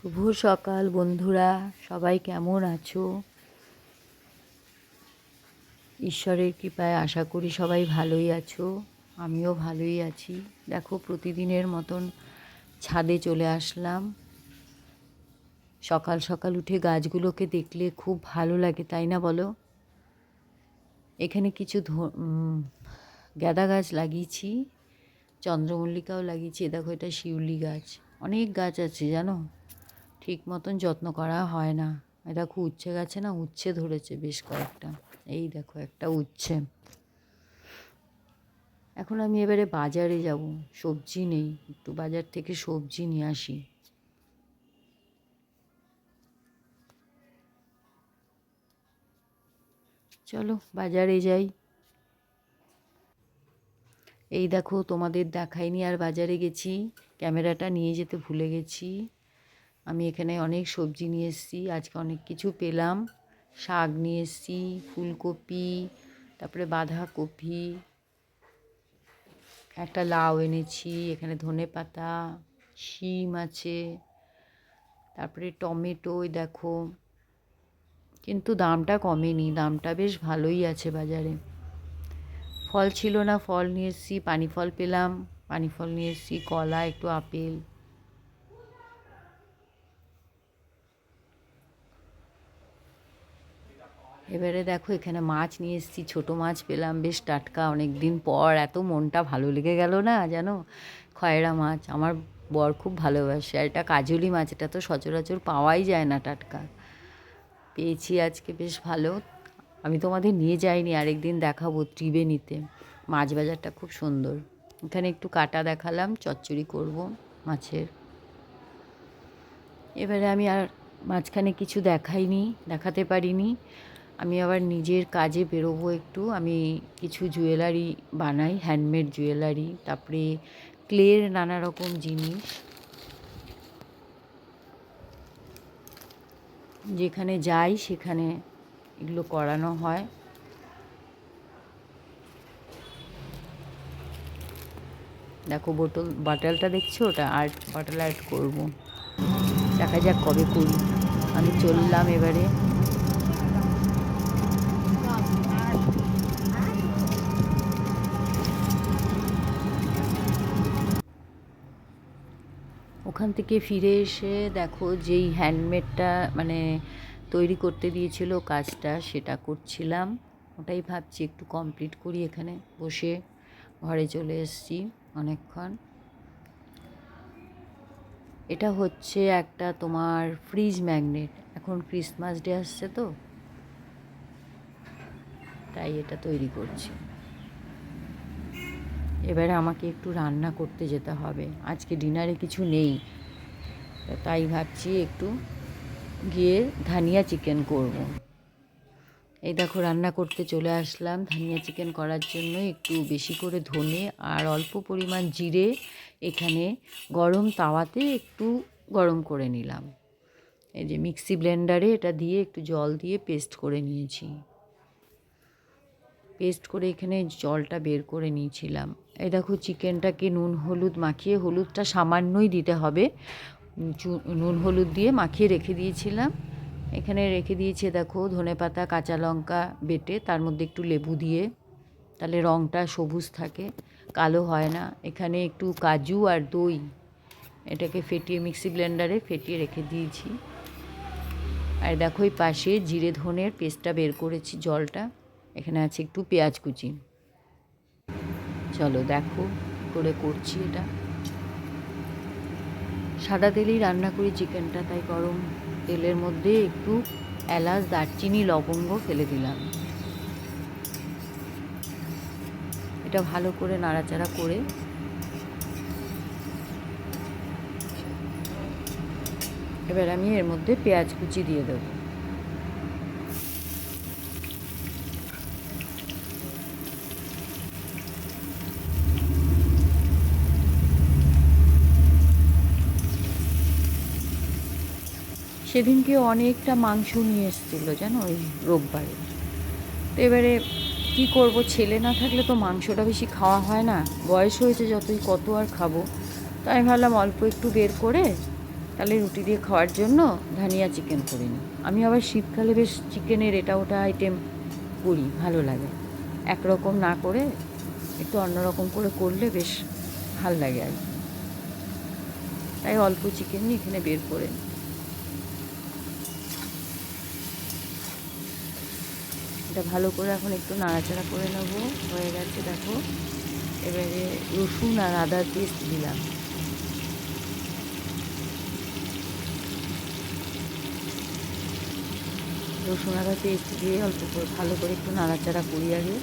শুভ সকাল বন্ধুরা, সবাই কেমন আছো? ঈশ্বরের কৃপায় আশা করি সবাই ভালোই আছো। আমিও ভালোই আছি। দেখো, প্রতিদিনের মতন ছাদে চলে আসলাম। সকাল সকাল উঠে গাছগুলোকে দেখলে খুব ভালো লাগে, তাই না বলো? এখানে কিছু গাঁদা গাছ লাগিয়েছি, চন্দ্রমল্লিকাও লাগিয়েছি। দেখো, এটা শিউলি গাছ। অনেক গাছ আছে জানো, ঠিক মতন যত্ন করা হয় না। দেখো, উচ্ছে গাছে না উচ্ছে ধরেছে বেশ কয়েকটা। এই দেখো, একটা উচ্ছে। এখন আমি এবারে বাজারে যাব, সবজি নেই, একটু বাজার থেকে সবজি নিয়ে আসি। চলো বাজারে যাই। এই দেখো, তোমাদের দেখাইনি আর বাজারে গেছি, ক্যামেরাটা নিয়ে যেতে ভুলে গেছি। আমি এখানে অনেক সবজি নিয়ে এসেছি, আজকে অনেক কিছু পেলাম। শাক নিয়ে এসেছি, ফুলকপি, তারপরে বাঁধাকপি, একটা লাউ এনেছি, এখানে ধনেপাতা, শিম আছে, তারপরে টমেটো। দেখো, কিন্তু দামটা কমেনি, দামটা বেশ ভালোই আছে বাজারে। ফল ছিল না, ফল নিয়ে এসেছি, পানি ফল পেলাম, পানি ফল নিয়ে এসেছি, কলা, একটু আপেল। এবারে দেখো, এখানে মাছ নিয়ে এসেছি, ছোটো মাছ পেলাম, বেশ টাটকা, অনেক দিন পর। এত মনটা ভালো লেগে গেল না জানো। খয়রা মাছ আমার বর খুব ভালোবাসে, আর এটা কাজলি মাছ, এটা তো সচরাচর পাওয়াই যায় না টাটকা। পেয়েছি আজকে, বেশ ভালো। আমি তোমাদের নিয়ে যাইনি, আরেকদিন দেখাবো ত্রিবেণীতে। মাছ বাজারটা খুব সুন্দর। এখানে একটু কাটা দেখালাম, চচ্চড়ি করব মাছের। এবারে আমি আর মাঝখানে কিছু দেখাতে পারিনি। আমি আবার নিজের কাজে বেরোবো একটু। আমি কিছু জুয়েলারি বানাই, হ্যান্ডমেড জুয়েলারি, তারপরে ক্লের নানা রকম জিনিস। যেখানে যাই সেখানে এগুলো করানো হয়। দেখো, বাটালটা দেখছো, ওটা আর্ট, বাটাল আর্ট করবো। দেখা যাক কবে করি। আমি চললাম এবারে। ওখান থেকে ফিরে এসে দেখো, যেই হ্যান্ডমেডটা মানে তৈরি করতে দিয়েছিল কাজটা, সেটা করছিলাম। ওটাই ভাবছি একটু কমপ্লিট করি। এখানে বসে ঘরে চলে এসেছি অনেকক্ষণ। এটা হচ্ছে একটা তোমার ফ্রিজ ম্যাগনেট। এখন ক্রিসমাস ডে আসছে তো, তাই এটা তৈরি করছি। এবারে আমাকে একটু রান্না করতে যেতে হবে, আজকে ডিনারে কিছু নেই, তাই ভাবছি একটু গিয়ে ধানিয়া চিকেন করব। এই দেখো, রান্না করতে চলে আসলাম। ধানিয়া চিকেন করার জন্য একটু বেশি করে ধনে আর অল্প পরিমাণ জিরে এখানে গরম তাওয়াতে একটু গরম করে নিলাম। এই যে মিক্সি ব্লেন্ডারে এটা দিয়ে একটু জল দিয়ে পেস্ট করে নিয়েছি। পেস্ট করে এখানে জলটা বের করে নিয়েছিলাম। এই দেখো, চিকেনটাকে নুন হলুদ মাখিয়ে, হলুদটা সামান্যই দিতে হবে, নুন হলুদ দিয়ে মাখিয়ে রেখে দিয়েছিলাম। এখানে রেখে দিয়েছে দেখো, ধনেপাতা, কাঁচা লঙ্কা বেটে, তার মধ্যে একটু লেবু দিয়ে, তাহলে রঙটা সবুজ থাকে, কালো হয় না। এখানে একটু কাজু আর দই, এটাকে ফেটিয়ে মিক্সি ব্লেন্ডারে ফেটিয়ে রেখে দিয়েছি। আর দেখো, এই পাশে জিরে ধনের পেস্টটা বের করেছি, জলটা। এখানে আছে একটু পেঁয়াজ কুচি। চলো দেখো করে করছি এটা। সাদা তেলেই রান্না করি চিকেনটা, তাই গরম তেলের মধ্যে একটু এলাচ, দারচিনি, লবঙ্গ ফেলে দিলাম। এটা ভালো করে নাড়াচাড়া করে এবার আমি এর মধ্যে পেঁয়াজ কুচি দিয়ে দেবো। সেদিনকে অনেকটা মাংস নিয়ে এসেছিলো জানো, ওই রোববারে। তো এবারে কী করব, ছেলে না থাকলে তো মাংসটা বেশি খাওয়া হয় না, বয়স হয়েছে যতই, কত আর খাবো। তো আমি ভাবলাম অল্প একটু বের করে বর্ষাকালে রুটি দিয়ে খাওয়ার জন্য ধানিয়া চিকেন করিনি। আমি আবার শীতকালে বেশ চিকেনের এটা ওটা আইটেম করি, ভালো লাগে। একরকম না করে একটু অন্যরকম করে করলে বেশ ভাল লাগে আর কি। তাই অল্প চিকেন নিয়ে এখানে বের করে এটা ভালো করে এখন একটু নাড়াচাড়া করে নেবো। হয়ে গেছে দেখো। এবারে রসুন আর আদার পেস্ট দিলাম। রসুন আদা পেস্ট দিয়ে অল্প করে ভালো করে একটু নাড়াচাড়া করি আগে।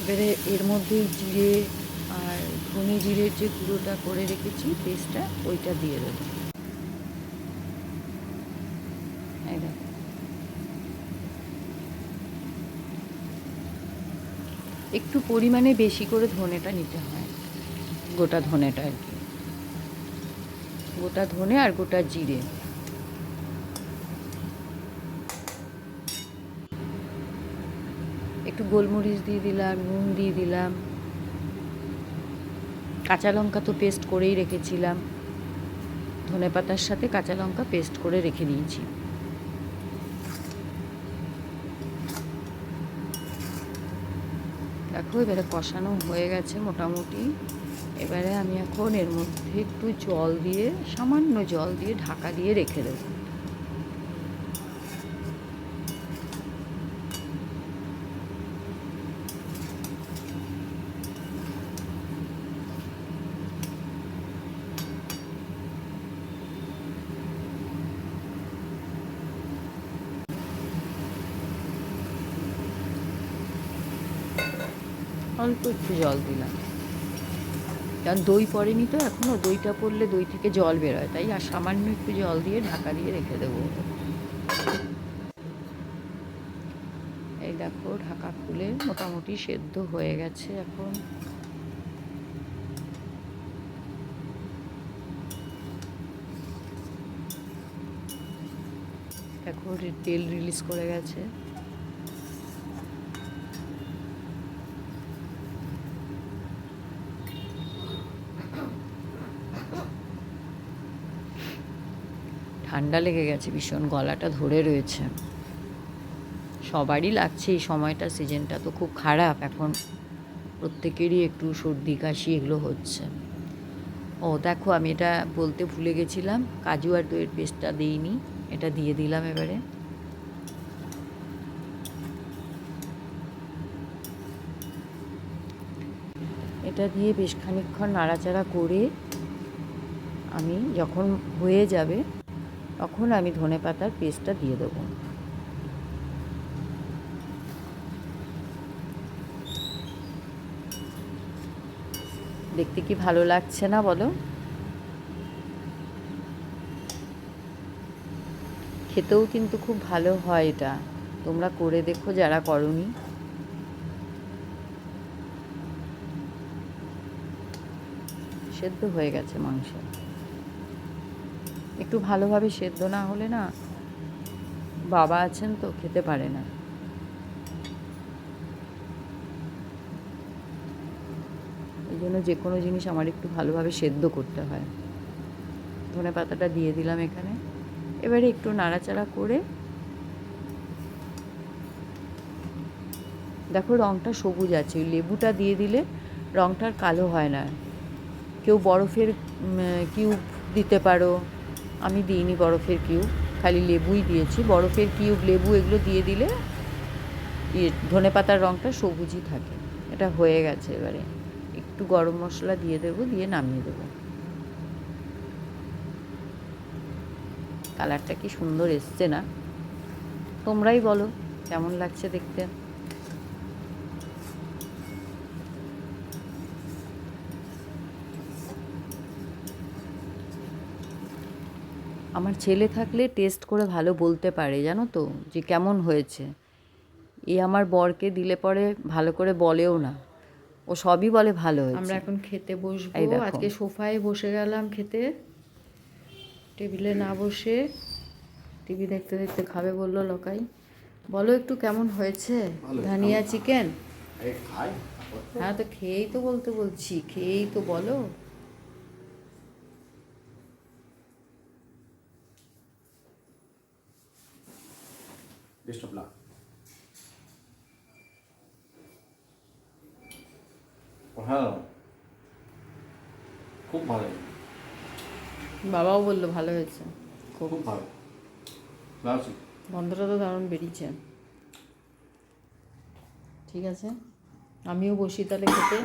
এবারে এর মধ্যে জিরে আর ধনে জিরের যে গুঁড়োটা করে রেখেছি পেস্টটা, ওইটা দিয়ে দেবো। এই দেখো, একটু পরিমাণে বেশি করে ধনেটা নিতে হয়, গোটা ধনেটা আর কি, গোটা ধনে আর গোটা জিরে। একটু গোলমরিচ দিয়ে দিলাম, নুন দিয়ে দিলাম, কাঁচা লঙ্কা তো পেস্ট করেই রেখেছিলাম, ধনে পাতার সাথে কাঁচা লঙ্কা পেস্ট করে রেখে দিয়েছি। দেখো এবারে কষানো হয়ে গেছে মোটামুটি। এবারে আমি এখন এর মধ্যে একটু জল দিয়ে, সামান্য জল দিয়ে ঢাকা দিয়ে রেখে দেবো। অল্প একটু জল দিলাম, কারণ দই পড়েনি তো এখনও, দইটা পড়লে দই থেকে জল বেরোয়, তাই আর সামান্য একটু জল দিয়ে ঢাকা দিয়ে রেখে দেবো। এই দেখো ঢাকা খুলে মোটামুটি সেদ্ধ হয়ে গেছে এখন। দেখো তেল রিলিজ করে গেছে। ঠান্ডা লেগে গেছে ভীষণ, গলাটা ধরে রয়েছে। সবারই লাগছে, এই সময়টা সিজনটা তো খুব খারাপ এখন, প্রত্যেকেরই একটু সর্দি কাশি এগুলো হচ্ছে। ও দেখো, আমি এটা বলতে ভুলে গেছিলাম, কাজু আর দইয়ের পেস্টটা দিইনি, এটা দিয়ে দিলাম এবারে। এটা দিয়ে বেশ খানিকক্ষণ নাড়াচাড়া করে আমি যখন হয়ে যাবে তখন আমি ধনে পাতার পেস্টটা দিয়ে দেবো। দেখতে কি ভালো লাগছে না বলো? খেতেও কিন্তু খুব ভালো হয় এটা, তোমরা করে দেখো যারা করনি। সেদ্ধ হয়ে গেছে মাংস, একটু ভালোভাবে সেদ্ধ না হলে না, বাবা আছেন তো খেতে পারে না। এই জন্য যে কোনো জিনিস আমার একটু ভালোভাবে সেদ্ধ করতে হয়। ধনে পাতাটা দিয়ে দিলাম এখানে। এবারে একটু নাড়াচাড়া করে দেখো রঙটা সবুজ আছে, ওই লেবুটা দিয়ে দিলে রঙটার কালো হয় না। কেউ বরফের কিউব দিতে পারো, আমি দিইনি বরফের কিউব, খালি লেবুই দিয়েছি। বরফের কিউব, লেবু এগুলো দিয়ে দিলে ধনে পাতার রঙটা সবুজই থাকে। এটা হয়ে গেছে, এবারে একটু গরম মশলা দিয়ে দেবো, দিয়ে নামিয়ে দেবো। কালারটা কি সুন্দর এসছে না? তোমরাই বলো কেমন লাগছে দেখতে। আমার ছেলে থাকলে টেস্ট করে ভালো বলতে পারে, জানো তো, যে কেমন হয়েছে। আমার বরকে দিলে পরে ভালো করে বলেও না, ও সবই বলে ভালো হয়েছে। আমরা এখন খেতে বসবো। আজকে সোফায় বসে গেলাম খেতে, টেবিলে না বসে টিভি দেখতে দেখতে খাবে বললো লোকাই। বলো একটু কেমন হয়েছে ধানিয়া চিকেন? হ্যাঁ, তো খেয়েই তো বলছি, খেয়েই তো বলো। হ্যাঁ, খুব ভালো, বাবাও বললো ভালো হয়েছে খুব। খুব ভালো লাগছে। গন্ধটা তো দারুণ বেরিয়েছে। ঠিক আছে, আমিও বসি তাহলে খেতে।